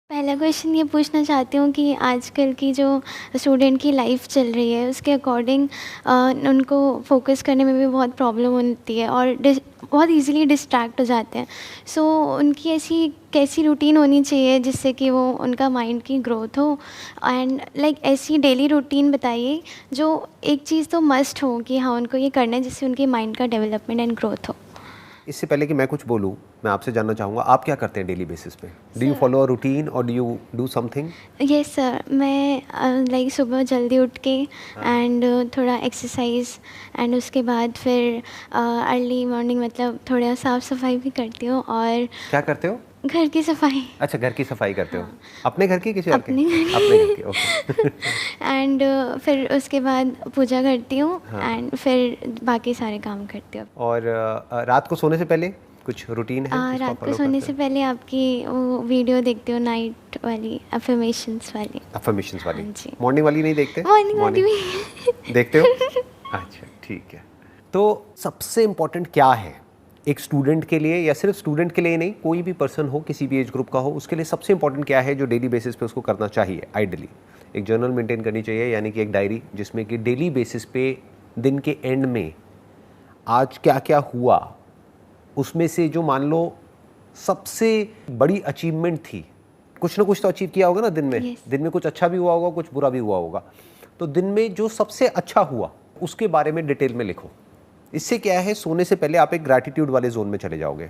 पहला क्वेश्चन ये पूछना चाहती हूँ कि आजकल की जो स्टूडेंट की लाइफ चल रही है उसके अकॉर्डिंग उनको फोकस करने में भी बहुत प्रॉब्लम होती है और बहुत इजीली डिस्ट्रैक्ट हो जाते हैं। सो उनकी ऐसी कैसी रूटीन होनी चाहिए जिससे कि वो उनका माइंड की ग्रोथ हो एंड ऐसी डेली रूटीन बताइए जो एक चीज़ तो मस्ट हो कि हाँ उनको ये करना है जिससे उनके माइंड का डेवलपमेंट एंड ग्रोथ हो। इससे पहले कि मैं कुछ बोलूँ, मैं आपसे जानना चाहूँगा आप क्या करते हैं डेली बेसिस पे? Do you follow a routine और do you do something? Yes sir, मैं सुबह जल्दी उठ के एंड थोड़ा एक्सरसाइज एंड उसके बाद फिर अर्ली मॉर्निंग मतलब थोड़ा साफ़ सफाई भी करती हूँ। और क्या करते हो? घर की सफाई। अच्छा, घर की सफाई करते हो। अपने घर की, किसी और के? अपने घर की। अपने घर की, ओके। एंड फिर उसके बाद पूजा करती हूँ हाँ। एंड फिर बाकी सारे काम करती हूँ। और रात को सोने से पहले कुछ रूटीन है जिसको आप रात को फॉलो सोने करते से हो? पहले आपकी वो वीडियो देखती हूँ नाइट वाली अफर्मेशंस वाली। अफर्मेशंस वाली। हाँ जी। मॉर्निंग वाली नहीं देखते? मॉर्निंग वाली भी। देखते हो? अच्छा, ठीक है। तो सबसे इम्पोर्टेंट क्या है एक स्टूडेंट के लिए, या सिर्फ स्टूडेंट के लिए नहीं, कोई भी पर्सन हो, किसी भी एज ग्रुप का हो, उसके लिए सबसे इम्पोर्टेंट क्या है जो डेली बेसिस पे उसको करना चाहिए? आइडियली एक जर्नल मेंटेन करनी चाहिए, यानी कि एक डायरी जिसमें कि डेली बेसिस पे दिन के एंड में आज क्या क्या हुआ, उसमें से जो मान लो सबसे बड़ी अचीवमेंट थी, कुछ ना कुछ तो अचीव किया होगा ना दिन में। Yes. दिन में कुछ अच्छा भी हुआ होगा, कुछ बुरा भी हुआ होगा। तो दिन में जो सबसे अच्छा हुआ उसके बारे में डिटेल में लिखो। इससे क्या है, सोने से पहले आप एक ग्रैटिट्यूड वाले जोन में चले जाओगे।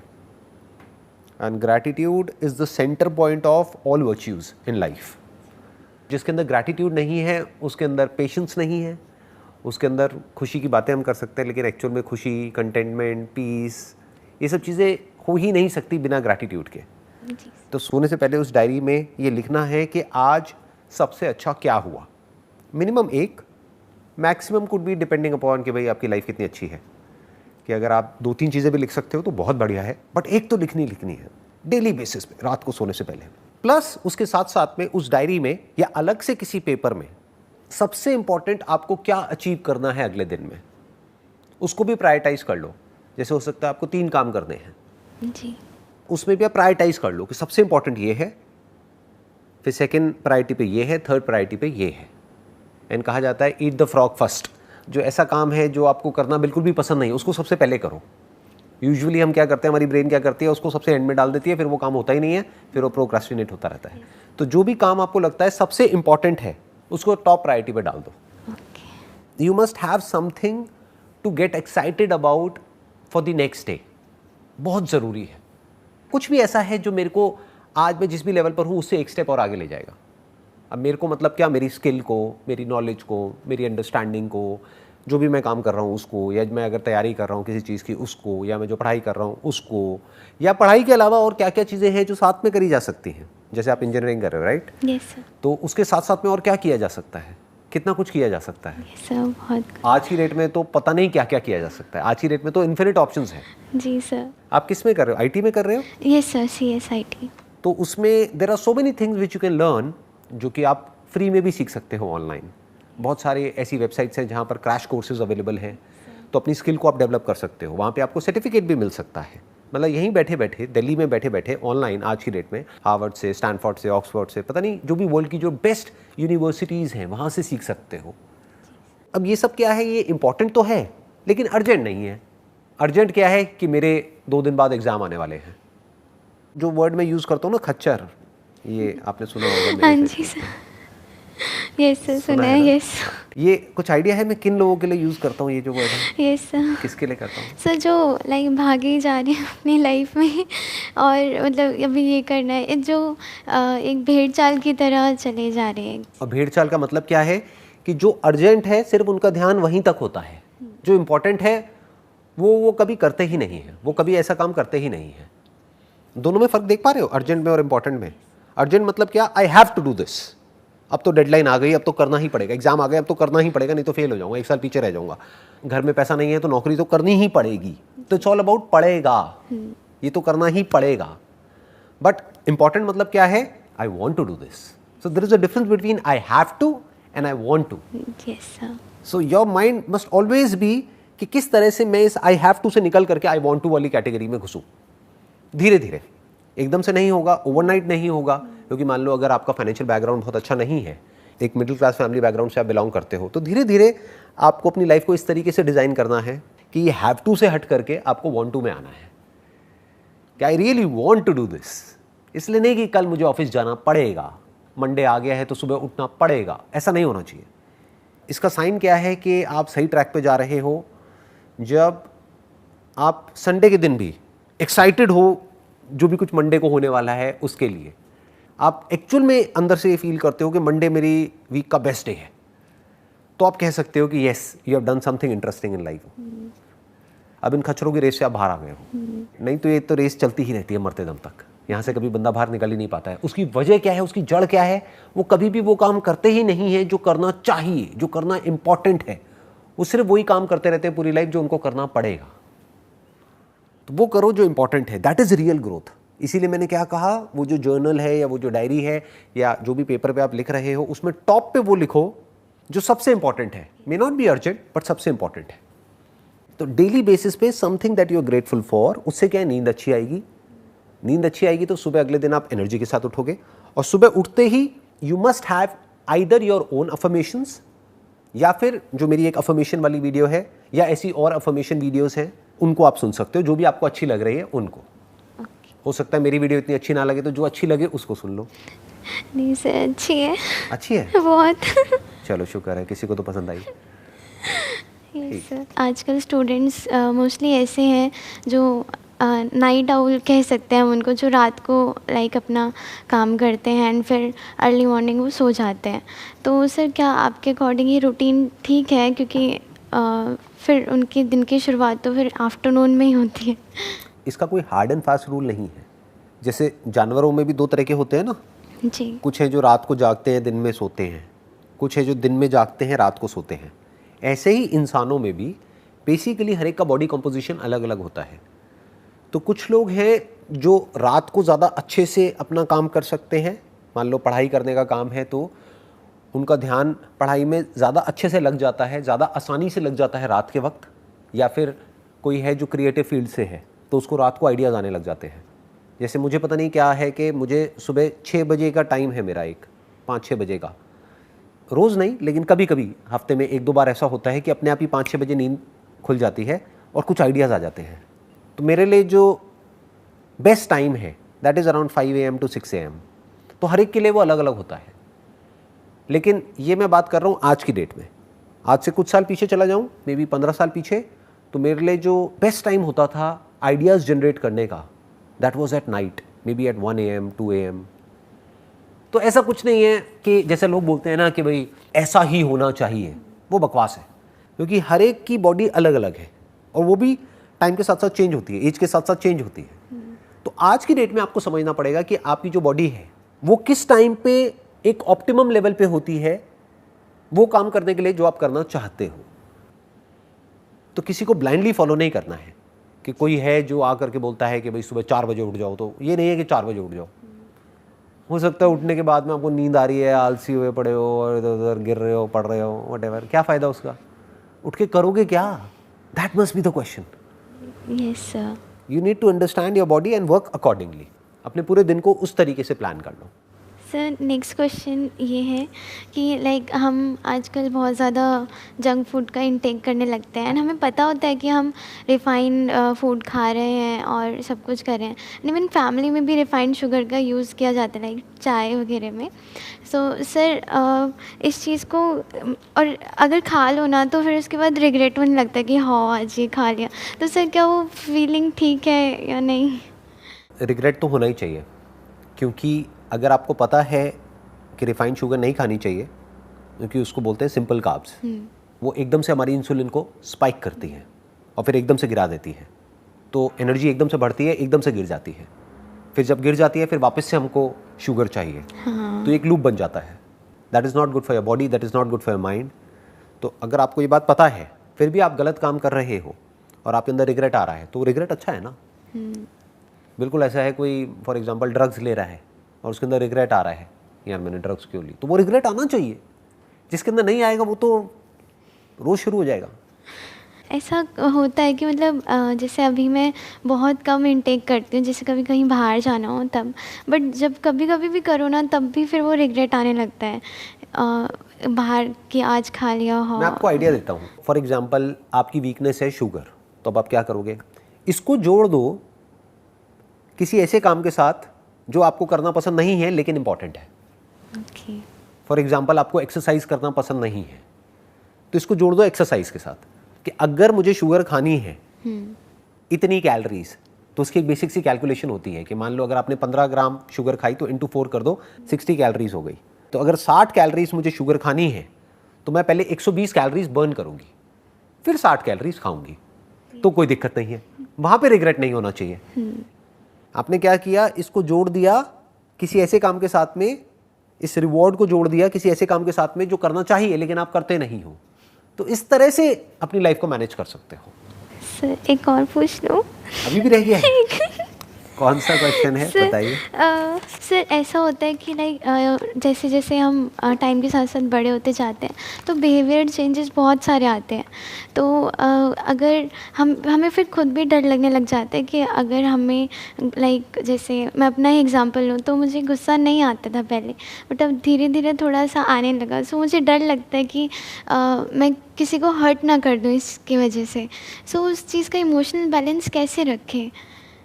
And gratitude is the centre point of all virtues in life. जिसके अंदर ग्रैटिट्यूड नहीं है उसके अंदर पेशेंस नहीं है, उसके अंदर खुशी की बातें हम कर सकते हैं लेकिन एक्चुअल में खुशी, कंटेंटमेंट, पीस, ये सब चीज़ें हो ही नहीं सकती बिना ग्रैटिट्यूड के। तो सोने से पहले उस डायरी में ये लिखना है कि आज सबसे अच्छा क्या हुआ। मिनिमम एक, maximum could be depending upon कि भाई आपकी लाइफ कितनी अच्छी है, कि अगर आप 2-3 चीज़ें भी लिख सकते हो तो बहुत बढ़िया है, बट एक तो लिखनी है डेली बेसिस पे रात को सोने से पहले। प्लस उसके साथ साथ में उस डायरी में या अलग से किसी पेपर में सबसे इंपॉर्टेंट आपको क्या अचीव करना है अगले दिन में, उसको भी प्रायोरिटाइज कर लो। जैसे हो सकता है आपको 3 काम करने हैं जी। उसमें भी आप प्रायोरिटाइज कर लो कि सबसे इंपॉर्टेंट ये है, फिर सेकंड प्रायोरिटी पे ये है, थर्ड प्रायोरिटी पे ये है। एंड कहा जाता है ईट द फ्रॉग फर्स्ट। जो ऐसा काम है जो आपको करना बिल्कुल भी पसंद नहीं, उसको सबसे पहले करो। यूजुअली हम क्या करते हैं, हमारी ब्रेन क्या करती है, उसको सबसे एंड में डाल देती है, फिर वो काम होता ही नहीं है, फिर वो प्रोक्रास्टिनेट होता रहता है। तो जो भी काम आपको लगता है सबसे इंपॉर्टेंट है उसको टॉप प्रायोरिटी पे डाल दो। You must have something to get excited about for the next day. बहुत ज़रूरी है कुछ भी ऐसा है जो मेरे को आज मैं जिस भी लेवल पर हूँ उससे एक स्टेप और आगे ले जाएगा। अब मेरे को मतलब क्या, मेरी स्किल को, मेरी नॉलेज को, मेरी अंडरस्टैंडिंग को, जो भी मैं काम कर रहा हूँ उसको, या मैं अगर तैयारी कर रहा हूँ किसी चीज़ की उसको, या मैं जो पढ़ाई कर रहा हूँ उसको, या पढ़ाई के अलावा और क्या क्या चीज़ें हैं जो साथ में करी जा सकती हैं। जैसे आप इंजीनियरिंग कर रहे हो, राइट? Yes sir. तो उसके साथ साथ में और क्या किया जा सकता है, कितना कुछ किया जा सकता है। यस सर, बहुत। आज की डेट में तो पता नहीं क्या क्या किया जा सकता है। आज की डेट में तो इन्फिनिट ऑप्शंस हैं। जी सर। आप किस में कर रहे हो? आईटी में कर रहे हो? Yes sir, CSIT। तो उसमें there are so many things which you can learn, जो कि आप फ्री में भी सीख सकते हो ऑनलाइन। बहुत सारे ऐसी वेबसाइट्स हैं जहाँ पर क्रैश कोर्सेज अवेलेबल हैं, तो अपनी स्किल को आप डेवलप कर सकते हो। वहाँ पे आपको सर्टिफिकेट भी मिल सकता है। मतलब यहीं बैठे बैठे, दिल्ली में बैठे बैठे ऑनलाइन आज की डेट में हार्वर्ड से, स्टैनफोर्ड से, ऑक्सफोर्ड से, पता नहीं जो भी वर्ल्ड की जो बेस्ट यूनिवर्सिटीज़ हैं वहाँ से सीख सकते हो। अब ये सब क्या है, ये इंपॉर्टेंट तो है लेकिन अर्जेंट नहीं है। अर्जेंट क्या है कि मेरे 2 दिन बाद एग्ज़ाम आने वाले हैं। जो वर्ड मैं यूज़ करता हूँ ना, खच्चर, ये आपने सुना होगा। हाँ जी सर। यस सर, सुना है। यस। ये कुछ आइडिया है मैं किन लोगों के लिए यूज़ करता हूँ ये जो वर्ड है? Yes sir. किसके लिए करता हूँ? सर जो भागे जा रहे हैं अपनी लाइफ में और मतलब अभी ये करना है, जो एक भेड़ चाल की तरह चले जा रहे हैं। और भेड़ चाल का मतलब क्या है कि जो अर्जेंट है सिर्फ उनका ध्यान वहीं तक होता है, जो इम्पोर्टेंट है वो कभी करते ही नहीं है, वो कभी ऐसा काम करते ही नहीं है। दोनों में फ़र्क देख पा रहे हो, अर्जेंट में और इम्पोर्टेंट में? अर्जेंट मतलब क्या, I have to do this, अब तो डेडलाइन आ गई, अब तो करना ही पड़ेगा। एग्जाम आ गया, अब तो करना ही पड़ेगा, नहीं तो फेल हो जाऊंगा, 1 साल पीछे रह जाऊंगा। घर में पैसा नहीं है तो नौकरी तो करनी ही पड़ेगी। तो इट्स ऑल अबाउट पड़ेगा, ये तो करना ही पड़ेगा। बट इंपॉर्टेंट मतलब क्या है, I want to do this. So there is a difference between I have to and I want to. Yes sir. So your mind must always be कि किस तरह से मैं इस आई हैव टू से निकल करके आई वॉन्ट टू वाली कैटेगरी में घुसूं। धीरे धीरे, एकदम से नहीं होगा, ओवरनाइट नहीं होगा, क्योंकि मान लो अगर आपका फाइनेंशियल बैकग्राउंड बहुत अच्छा नहीं है, एक मिडिल क्लास फैमिली बैकग्राउंड से आप बिलोंग करते हो, तो धीरे धीरे आपको अपनी लाइफ को इस तरीके से डिज़ाइन करना है कि ये हैव टू से हट करके आपको वांट टू में आना है कि I really want to do this. इसलिए नहीं कि कल मुझे ऑफिस जाना पड़ेगा, मंडे आ गया है तो सुबह उठना पड़ेगा, ऐसा नहीं होना चाहिए। इसका साइन क्या है कि आप सही ट्रैक पे जा रहे हो जब आप संडे के दिन भी एक्साइटेड हो जो भी कुछ मंडे को होने वाला है उसके लिए। आप एक्चुअल में अंदर से ये फील करते हो कि मंडे मेरी वीक का बेस्ट डे है, तो आप कह सकते हो कि yes you have done something interesting in life. अब इन खच्चरों की रेस से आप बाहर आ गए हो, नहीं तो ये तो रेस चलती ही रहती है मरते दम तक। यहाँ से कभी बंदा बाहर निकल ही नहीं पाता है। उसकी वजह क्या है, उसकी जड़ क्या है? वो कभी भी वो काम करते ही नहीं है जो करना चाहिए, जो करना इंपॉर्टेंट है। वो सिर्फ वही काम करते रहते हैं पूरी लाइफ जो उनको करना पड़ेगा। तो वो करो जो इंपॉर्टेंट है, दैट इज रियल ग्रोथ। इसीलिए मैंने क्या कहा, वो जो जर्नल है या वो जो डायरी है या जो भी पेपर पे आप लिख रहे हो, उसमें टॉप पे वो लिखो जो सबसे इंपॉर्टेंट है। May not be urgent but सबसे इंपॉर्टेंट है। तो डेली बेसिस पे something that you are grateful for, उससे क्या है, नींद अच्छी आएगी। नींद अच्छी आएगी तो सुबह अगले दिन आप एनर्जी के साथ उठोगे। और सुबह उठते ही you must have either your own affirmations, या फिर जो मेरी एक अफर्मेशन वाली वीडियो है या ऐसी और अफर्मेशन वीडियोस हैं, उनको आप सुन सकते हो, जो भी आपको अच्छी लग रही है उनको। हो सकता है मेरी वीडियो इतनी अच्छी ना लगे, तो जो अच्छी लगे उसको सुन लो। नहीं सर, अच्छी है। अच्छी है बहुत। चलो शुक्र है, किसी को तो पसंद आई। Yes sir. आजकल स्टूडेंट्स मोस्टली ऐसे हैं जो नाइट आउल कह सकते हैं हम उनको, जो रात को लाइक अपना काम करते हैं एंड फिर अर्ली मॉर्निंग वो सो जाते हैं। तो सर क्या आपके अकॉर्डिंग ये रूटीन ठीक है? क्योंकि फिर उनके दिन की शुरुआत तो फिर आफ्टरनून में ही होती है। इसका कोई हार्ड एंड फास्ट रूल नहीं है। जैसे जानवरों में भी दो तरह के होते हैं ना जी। कुछ हैं जो रात को जागते हैं दिन में सोते हैं, कुछ है जो दिन में जागते हैं रात को सोते हैं। ऐसे ही इंसानों में भी बेसिकली हर एक का बॉडी कंपोजिशन अलग अलग होता है। तो कुछ लोग हैं जो रात को ज़्यादा अच्छे से अपना काम कर सकते हैं। मान लो पढ़ाई करने का काम है तो उनका ध्यान पढ़ाई में ज़्यादा अच्छे से लग जाता है, ज़्यादा आसानी से लग जाता है रात के वक्त। या फिर कोई है जो क्रिएटिव फील्ड से है तो उसको रात को आइडियाज़ आने लग जाते हैं। जैसे मुझे पता नहीं क्या है कि मुझे सुबह 6 बजे का टाइम है मेरा, एक 5-6 बजे का, रोज़ नहीं लेकिन कभी कभी हफ्ते में 1-2 बार ऐसा होता है कि अपने आप ही 5-6 बजे नींद खुल जाती है और कुछ आइडियाज़ आ जाते हैं। तो मेरे लिए जो बेस्ट टाइम है that is around 5 AM to 6 AM। तो हर एक के लिए वो अलग अलग होता है। लेकिन ये मैं बात कर रहा हूँ आज की डेट में। आज से कुछ साल पीछे चला जाऊँ, मे बी 15 साल पीछे, तो मेरे लिए जो बेस्ट टाइम होता था आइडियाज़ जनरेट करने का, that was at night, maybe at 1 AM 2 AM। तो ऐसा कुछ नहीं है कि जैसे लोग बोलते हैं ना कि भाई ऐसा ही होना चाहिए, वो बकवास है। क्योंकि हर एक की बॉडी अलग अलग है और वो भी टाइम के साथ साथ चेंज होती है, एज के साथ साथ चेंज होती है। तो आज की डेट में आपको समझना पड़ेगा कि आपकी जो बॉडी है वो किस टाइम पे एक ऑप्टिमम लेवल पे होती है वो काम करने के लिए जो आप करना चाहते हो। तो किसी को ब्लाइंडली फॉलो नहीं करना है कि कोई है जो आकर के बोलता है कि भाई सुबह 4 बजे उठ जाओ, तो ये नहीं है कि 4 बजे उठ जाओ। हो सकता है उठने के बाद में आपको नींद आ रही है, आलसी हुए पड़े हो और इधर उधर गिर रहे हो, पढ़ रहे हो, व्हाटएवर, क्या फ़ायदा उसका? उठ के करोगे क्या? That must be the question. Yes sir. You need to understand your body and work accordingly. अपने पूरे दिन को उस तरीके से प्लान कर लो। सर नेक्स्ट क्वेश्चन ये है कि लाइक हम आजकल बहुत ज़्यादा जंक फूड का इंटेक करने लगते हैं एंड हमें पता होता है कि हम रिफ़ाइंड फूड खा रहे हैं और सब कुछ कर रहे हैं। इवन फैमिली में भी रिफ़ाइंड शुगर का यूज़ किया जाता है लाइक चाय वगैरह में। सो सर इस चीज़ को और अगर खा लो ना तो फिर उसके बाद रिग्रेट होने लगता है कि हाँ आज ये खा लिया। तो सर क्या वो फीलिंग ठीक है या नहीं? रिग्रेट तो होना ही चाहिए, क्योंकि अगर आपको पता है कि रिफाइंड शुगर नहीं खानी चाहिए, क्योंकि उसको बोलते हैं सिंपल कार्ब्स, वो एकदम से हमारी इंसुलिन को स्पाइक करती है और फिर एकदम से गिरा देती है। तो एनर्जी एकदम से बढ़ती है, एकदम से गिर जाती है। फिर जब गिर जाती है फिर वापस से हमको शुगर चाहिए। तो एक लूप बन जाता है। That is not good for your body, that is not good for your mind. तो अगर आपको ये बात पता है फिर भी आप गलत काम कर रहे हो और आपके अंदर रिग्रेट आ रहा है, तो रिग्रेट अच्छा है ना। बिल्कुल ऐसा है, कोई फॉर एग्जांपल ड्रग्स ले रहा है और उसके अंदर रिग्रेट आ रहा है यार मैंने ड्रग्स क्यों ली, तो वो रिग्रेट आना चाहिए। जिसके अंदर नहीं आएगा वो तो रोज़ शुरू हो जाएगा। ऐसा होता है कि मतलब जैसे अभी मैं बहुत कम इंटेक करती हूँ, जैसे कभी कहीं बाहर जाना हो तब, बट जब कभी कभी भी करो ना तब भी फिर वो रिग्रेट आने लगता है बाहर कि आज खा लिया हो। मैं आपको आइडिया देता हूँ। फॉर एग्जाम्पल आपकी वीकनेस है शुगर, तो अब आप क्या करोगे, इसको जोड़ दो किसी ऐसे काम के साथ जो आपको करना पसंद नहीं है लेकिन इंपॉर्टेंट है। ओके। फॉर एग्जाम्पल आपको एक्सरसाइज करना पसंद नहीं है, तो इसको जोड़ दो एक्सरसाइज के साथ कि अगर मुझे शुगर खानी है इतनी कैलोरीज, तो उसकी एक बेसिक सी कैलकुलेशन होती है कि मान लो अगर आपने 15 ग्राम शुगर खाई तो इंटू 4 कर दो, 60 कैलोरीज हो गई। तो अगर 60 कैलोरीज मुझे शुगर खानी है तो मैं पहले 120 कैलोरीज बर्न करूंगी, फिर 60 कैलोरीज खाऊंगी, तो कोई दिक्कत नहीं है, वहां पे रिग्रेट नहीं होना चाहिए। आपने क्या किया, इसको जोड़ दिया किसी ऐसे काम के साथ में, इस रिवॉर्ड को जोड़ दिया किसी ऐसे काम के साथ में जो करना चाहिए लेकिन आप करते नहीं हो। तो इस तरह से अपनी लाइफ को मैनेज कर सकते हो। सर एक और पूछ लूँ? अभी भी रह गया है? कौन सा क्वेश्चन है बताइए। सर ऐसा होता है कि लाइक जैसे जैसे हम टाइम के साथ साथ बड़े होते जाते हैं तो बिहेवियर चेंजेस बहुत सारे आते हैं। तो अगर हमें फिर खुद भी डर लगने लग जाता है कि अगर हमें लाइक जैसे मैं अपना ही एग्जांपल लूँ तो मुझे गुस्सा नहीं आता था पहले, बट अब धीरे धीरे थोड़ा सा आने लगा। सो मुझे डर लगता है कि मैं किसी को हर्ट ना कर दूँ इसकी वजह से। सो उस चीज़ का इमोशनल बैलेंस कैसे रखें?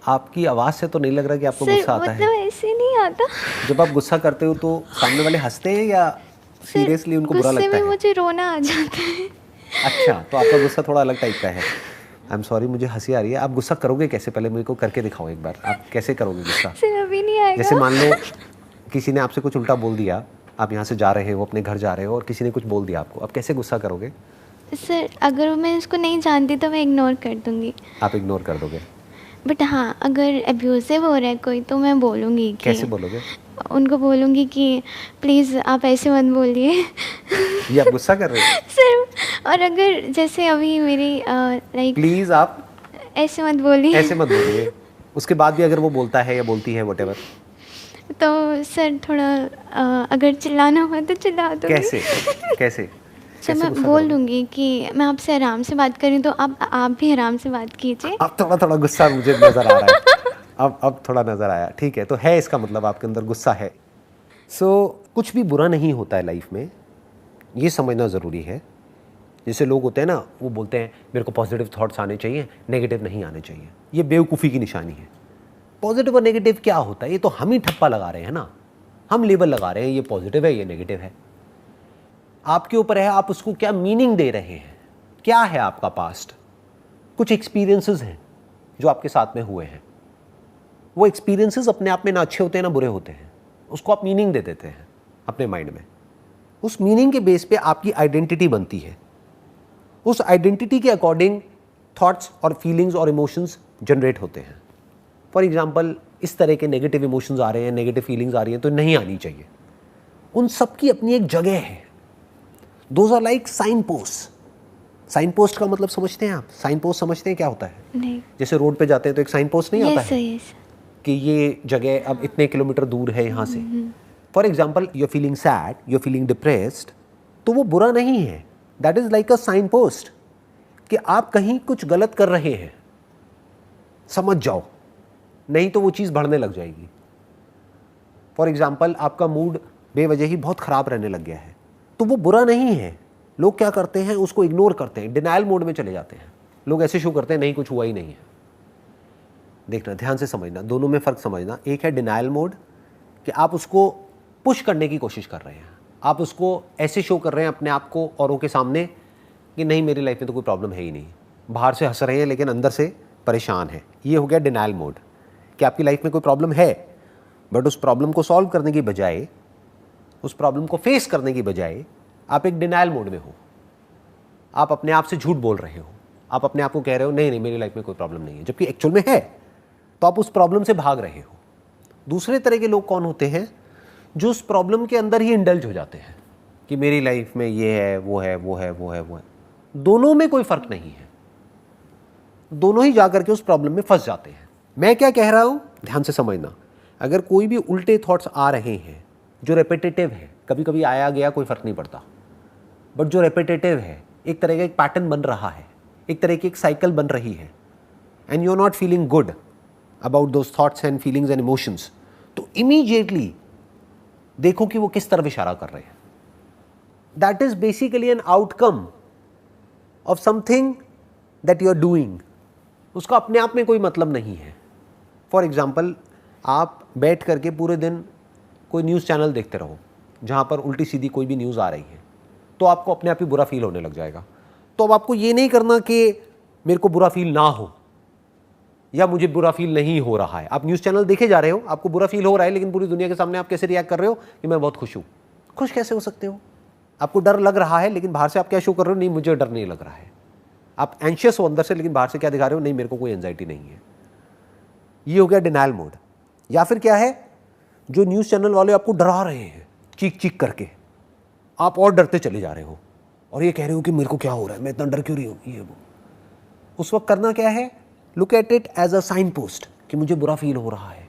आपकी आवाज से तो नहीं लग रहा कि आपको गुस्सा आता है। मतलब ऐसे नहीं आता। जब आप गुस्सा करते हो तो सामने वाले हंसते हैं या सीरियसली उनको बुरा लगता है? गुस्से में मुझे रोना आ जाता है। अच्छा, तो आपका गुस्सा थोड़ा अलग टाइप का है। आई एम सॉरी, मुझे हंसी आ रही है। आप गुस्सा करोगे कैसे, पहले मेरे को करके दिखाओ एक बार, आप कैसे करोगे गुस्सा? सर अभी नहीं आएगा। जैसे मान लो किसी ने आपसे कुछ उल्टा बोल दिया, आप यहाँ से जा रहे हो, अपने घर जा रहे हो और किसी ने कुछ बोल दिया आपको, आप कैसे गुस्सा करोगे? सर अगर मैं उसको नहीं जानती तो मैं इग्नोर कर दूंगी। आप इग्नोर कर दोगे? बट हाँ, अगर अब्यूसिव हो रहा है कोई तो मैं बोलूँगी कि। कैसे बोलोगे? उनको बोलूँगी कि प्लीज़ आप ऐसे मत बोलिए। ये आप गुस्सा कर रहे हो? सर और अगर जैसे अभी मेरी लाइक प्लीज़ आप ऐसे मत बोलिए, ऐसे मत बोलिए, उसके बाद भी अगर वो बोलता है या बोलती है व्हाटएवर, तो सर थोड़ा अगर चिल्लाना हो तो चिल्ला दूँगी। कैसे कैसे सर मैं बोल दूँगी कि मैं आपसे आराम से बात कर रही हूँ तो आप भी आराम से बात कीजिए। अब थोड़ा थोड़ा गुस्सा मुझे नजर आ रहा है। अब थोड़ा नजर आया, ठीक है, तो है इसका मतलब आपके अंदर गुस्सा है। सो कुछ भी बुरा नहीं होता है लाइफ में, ये समझना ज़रूरी है। जैसे लोग होते हैं ना, वो बोलते हैं मेरे को पॉजिटिव थॉट्स आने चाहिए, नेगेटिव नहीं आने चाहिए। ये बेवकूफ़ी की निशानी है। पॉजिटिव और नेगेटिव क्या होता है, ये तो हम ही ठप्पा लगा रहे हैं ना, हम लेबल लगा रहे हैं, ये पॉजिटिव है ये नेगेटिव है। आपके ऊपर है आप उसको क्या मीनिंग दे रहे हैं। क्या है आपका पास्ट, कुछ एक्सपीरियंसेस हैं जो आपके साथ में हुए हैं, वो एक्सपीरियंसेस अपने आप में ना अच्छे होते हैं ना बुरे होते हैं, उसको आप मीनिंग दे देते हैं अपने माइंड में। उस मीनिंग के बेस पे आपकी आइडेंटिटी बनती है, उस आइडेंटिटी के अकॉर्डिंग थॉट्स और फीलिंग्स और इमोशंस जनरेट होते हैं। फॉर एग्जाम्पल इस तरह के नेगेटिव इमोशंस आ रहे हैं, नेगेटिव फीलिंग्स आ रही हैं तो नहीं आनी चाहिए, उन सब की अपनी एक जगह है। Those are like sign post. Sign post का मतलब समझते हैं आप? साइन पोस्ट समझते हैं क्या होता है? नहीं। जैसे रोड पे जाते हैं तो एक साइन पोस्ट नहीं आता है yes. कि ये जगह अब इतने किलोमीटर दूर है यहाँ से। For example you are feeling sad, you are feeling depressed, तो वो बुरा नहीं है, that is like a sign post कि आप कहीं कुछ गलत कर रहे हैं, समझ जाओ, नहीं तो वो चीज़ बढ़ने लग जाएगी। फॉर एग्जाम्पल आपका मूड बेवजह ही बहुत ख़राब रहने लग गया है, तो वो बुरा नहीं है। लोग क्या करते हैं, उसको इग्नोर करते हैं, डिनायल मोड में चले जाते हैं। लोग ऐसे शो करते हैं नहीं कुछ हुआ ही नहीं है। देखना, ध्यान से समझना, दोनों में फ़र्क समझना। एक है डिनायल मोड कि आप उसको पुश करने की कोशिश कर रहे हैं, आप उसको ऐसे शो कर रहे हैं अपने आप को औरों के सामने कि नहीं मेरी लाइफ में तो कोई प्रॉब्लम है ही नहीं, बाहर से हंस रहे हैं लेकिन अंदर से परेशान है। ये हो गया डिनायल मोड कि आपकी लाइफ में कोई प्रॉब्लम है, बट उस प्रॉब्लम को सॉल्व करने की बजाय, उस प्रॉब्लम को फेस करने की बजाय आप एक डिनायल मोड में हो। आप अपने आप से झूठ बोल रहे हो, आप अपने आप को कह रहे हो नहीं नहीं मेरी लाइफ में कोई प्रॉब्लम नहीं है, जबकि एक्चुअल में है, तो आप उस प्रॉब्लम से भाग रहे हो। दूसरे तरह के लोग कौन होते हैं, जो उस प्रॉब्लम के अंदर ही इंडल्ज हो जाते हैं कि मेरी लाइफ में ये है वो है वो है वो है वो है। दोनों में कोई फर्क नहीं है, दोनों ही जाकर के उस प्रॉब्लम में फंस जाते हैं। मैं क्या कह रहा हूं, ध्यान से समझना। अगर कोई भी उल्टे थॉट्स आ रहे हैं जो रेपिटेटिव है, कभी कभी आया गया कोई फर्क नहीं पड़ता, बट जो रेपिटेटिव है, एक तरह का एक पैटर्न बन रहा है, एक तरह की एक साइकिल बन रही है and you are not feeling good about those thoughts and feelings and emotions, तो इमीडिएटली देखो कि वो किस तरफ इशारा कर रहे हैं. That is basically an outcome of something that you are doing. उसका अपने आप में कोई मतलब नहीं है. फॉर एग्जाम्पल, आप बैठ करके पूरे दिन कोई न्यूज़ चैनल देखते रहो जहाँ पर उल्टी सीधी कोई भी न्यूज़ आ रही है, तो आपको अपने आप ही बुरा फील होने लग जाएगा. तो अब आपको ये नहीं करना कि मेरे को बुरा फील ना हो या मुझे बुरा फील नहीं हो रहा है. आप न्यूज़ चैनल देखे जा रहे हो, आपको बुरा फील हो रहा है, लेकिन पूरी दुनिया के सामने आप कैसे रिएक्ट कर रहे हो कि मैं बहुत खुश हूँ. खुश कैसे हो सकते हो? आपको डर लग रहा है, लेकिन बाहर से आप क्या शो कर रहे हो? नहीं, मुझे डर नहीं लग रहा है. आप एंशियस हो अंदर से, लेकिन बाहर से क्या दिखा रहे हो? नहीं, मेरे को कोई एंजाइटी नहीं है. ये हो गया डिनायल मोड. या फिर क्या है, जो न्यूज़ चैनल वाले आपको डरा रहे हैं चीख चीख करके, आप और डरते चले जा रहे हो और ये कह रहे हो कि मेरे को क्या हो रहा है, मैं इतना डर क्यों रही हूँ, ये वो. उस वक्त करना क्या है? Look at it as a sign post कि मुझे बुरा फील हो रहा है.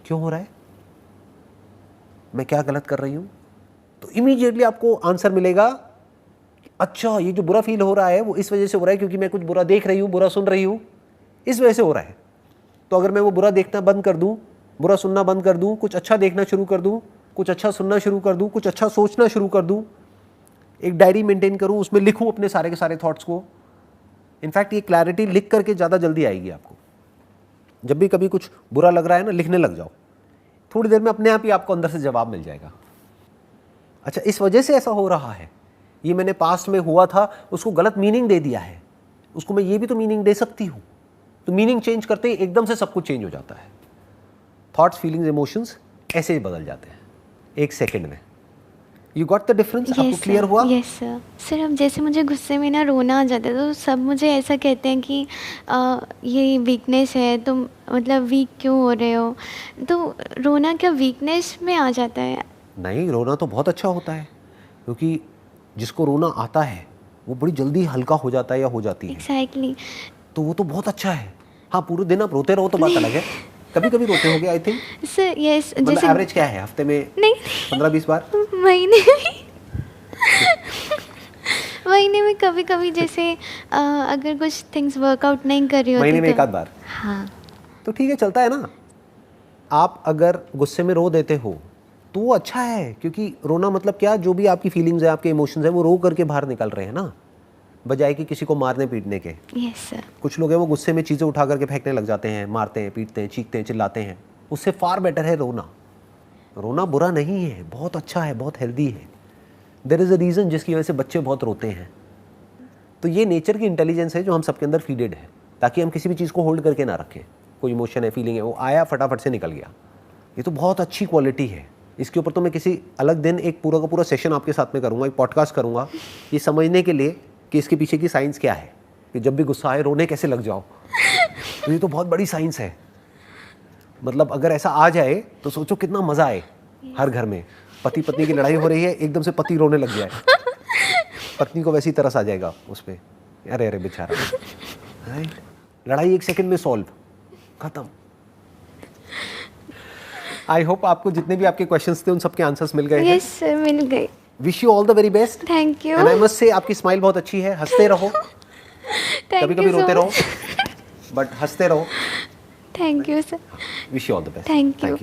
क्यों हो रहा है? मैं क्या गलत कर रही हूँ? तो इमीडिएटली आपको आंसर मिलेगा, अच्छा ये जो बुरा फील हो रहा है वो इस वजह से हो रहा है क्योंकि मैं कुछ बुरा देख रही हूँ, बुरा सुन रही हूँ, इस वजह से हो रहा है. तो अगर मैं वो बुरा देखना बंद कर दूँ, बुरा सुनना बंद कर दूँ, कुछ अच्छा देखना शुरू कर दूँ, कुछ अच्छा सुनना शुरू कर दूँ, कुछ अच्छा सोचना शुरू कर दूँ, एक डायरी मेंटेन करूँ, उसमें लिखूँ अपने सारे के सारे थॉट्स को. इनफैक्ट ये क्लैरिटी लिख करके ज़्यादा जल्दी आएगी आपको. जब भी कभी कुछ बुरा लग रहा है ना, लिखने लग जाओ, थोड़ी देर में अपने आप ही आपको अंदर से जवाब मिल जाएगा. अच्छा, इस वजह से ऐसा हो रहा है, ये मैंने पास्ट में हुआ था, उसको गलत मीनिंग दे दिया है, उसको मैं ये भी तो मीनिंग दे सकती हूँ. तो मीनिंग चेंज करते ही एकदम से सब कुछ चेंज हो जाता है. थॉट्स, फीलिंग्स, इमोशंस ऐसे ही बदल जाते हैं एक सेकंड में. You got the difference? आपको क्लियर हुआ? Yes sir. सर, अब जैसे मुझे गुस्से में ना रोना आ जाता है, तो सब मुझे ऐसा कहते हैं कि ये वीकनेस है, तुम मतलब वीक क्यों हो रहे हो. तो रोना क्या वीकनेस में आ जाता है? नहीं, रोना तो बहुत अच्छा होता है, क्योंकि जिसको रोना आता है वो बड़ी जल्दी हल्का हो जाता है या हो जाती है. एग्जैक्टली. तो वो तो बहुत अच्छा है. हाँ, पूरे दिन आप रोते रहो तो बात अलग है. कभी कभी रोते होगे आई थिंक. Sir yes. मतलब जैसे एवरेज क्या है हफ्ते में? नहीं 15-20 बार महीने में महीने में कभी कभी, जैसे अगर कुछ थिंग्स वर्कआउट नहीं कर रही होती महीने में तो. एक आध बार. हाँ. तो ठीक है, चलता है ना. आप अगर गुस्से में रो देते हो तो वो अच्छा है, क्योंकि रोना मतलब क्या, जो भी आपकी फीलिंग्स है, आपके इमोशंस है, वो रो करके बाहर निकल रहे हैं ना, बजाय कि किसी को मारने पीटने के. Yes sir. कुछ लोग हैं वो गुस्से में चीज़ें उठा करके फेंकने लग जाते हैं, मारते हैं, पीटते हैं, चीखते हैं, चिल्लाते हैं. उससे फार बेटर है रोना. रोना बुरा नहीं है, बहुत अच्छा है, बहुत हेल्दी है. देयर इज़ अ रीज़न जिसकी वजह से बच्चे बहुत रोते हैं. तो ये नेचर की इंटेलिजेंस है जो हम सबके अंदर फीडेड है, ताकि हम किसी भी चीज़ को होल्ड करके ना रखें. कोई इमोशन है, फीलिंग है, वो आया फटाफट से निकल गया. ये तो बहुत अच्छी क्वालिटी है. इसके ऊपर तो मैं किसी अलग दिन एक पूरा का पूरा सेशन आपके साथ में करूँगा, एक पॉडकास्ट करूँगा, ये समझने के लिए कि इसके पीछे की साइंस क्या है, कि जब भी गुस्सा आए रोने कैसे लग जाओ. तो ये तो बहुत बड़ी साइंस है. मतलब अगर ऐसा आ जाए तो सोचो कितना मज़ा आए. हर घर में पति पत्नी की लड़ाई हो रही है, एकदम से पति रोने लग जाए, पत्नी को वैसी तरस आ जाएगा उस पर. अरे अरे बेचारा. राइट. लड़ाई 1 सेकंड में सॉल्व, खत्म. आई होप आपको जितने भी आपके क्वेश्चंस थे उन सबके आंसर्स मिल गए हैं. यस सर, मिल गए. Wish you all the very best. Thank you. And I must say आपकी स्माइल बहुत अच्छी है. हंसते रहो, कभी कभी रोते रहो, बट हंसते रहो. Thank you sir. Wish you all the best. Thank you.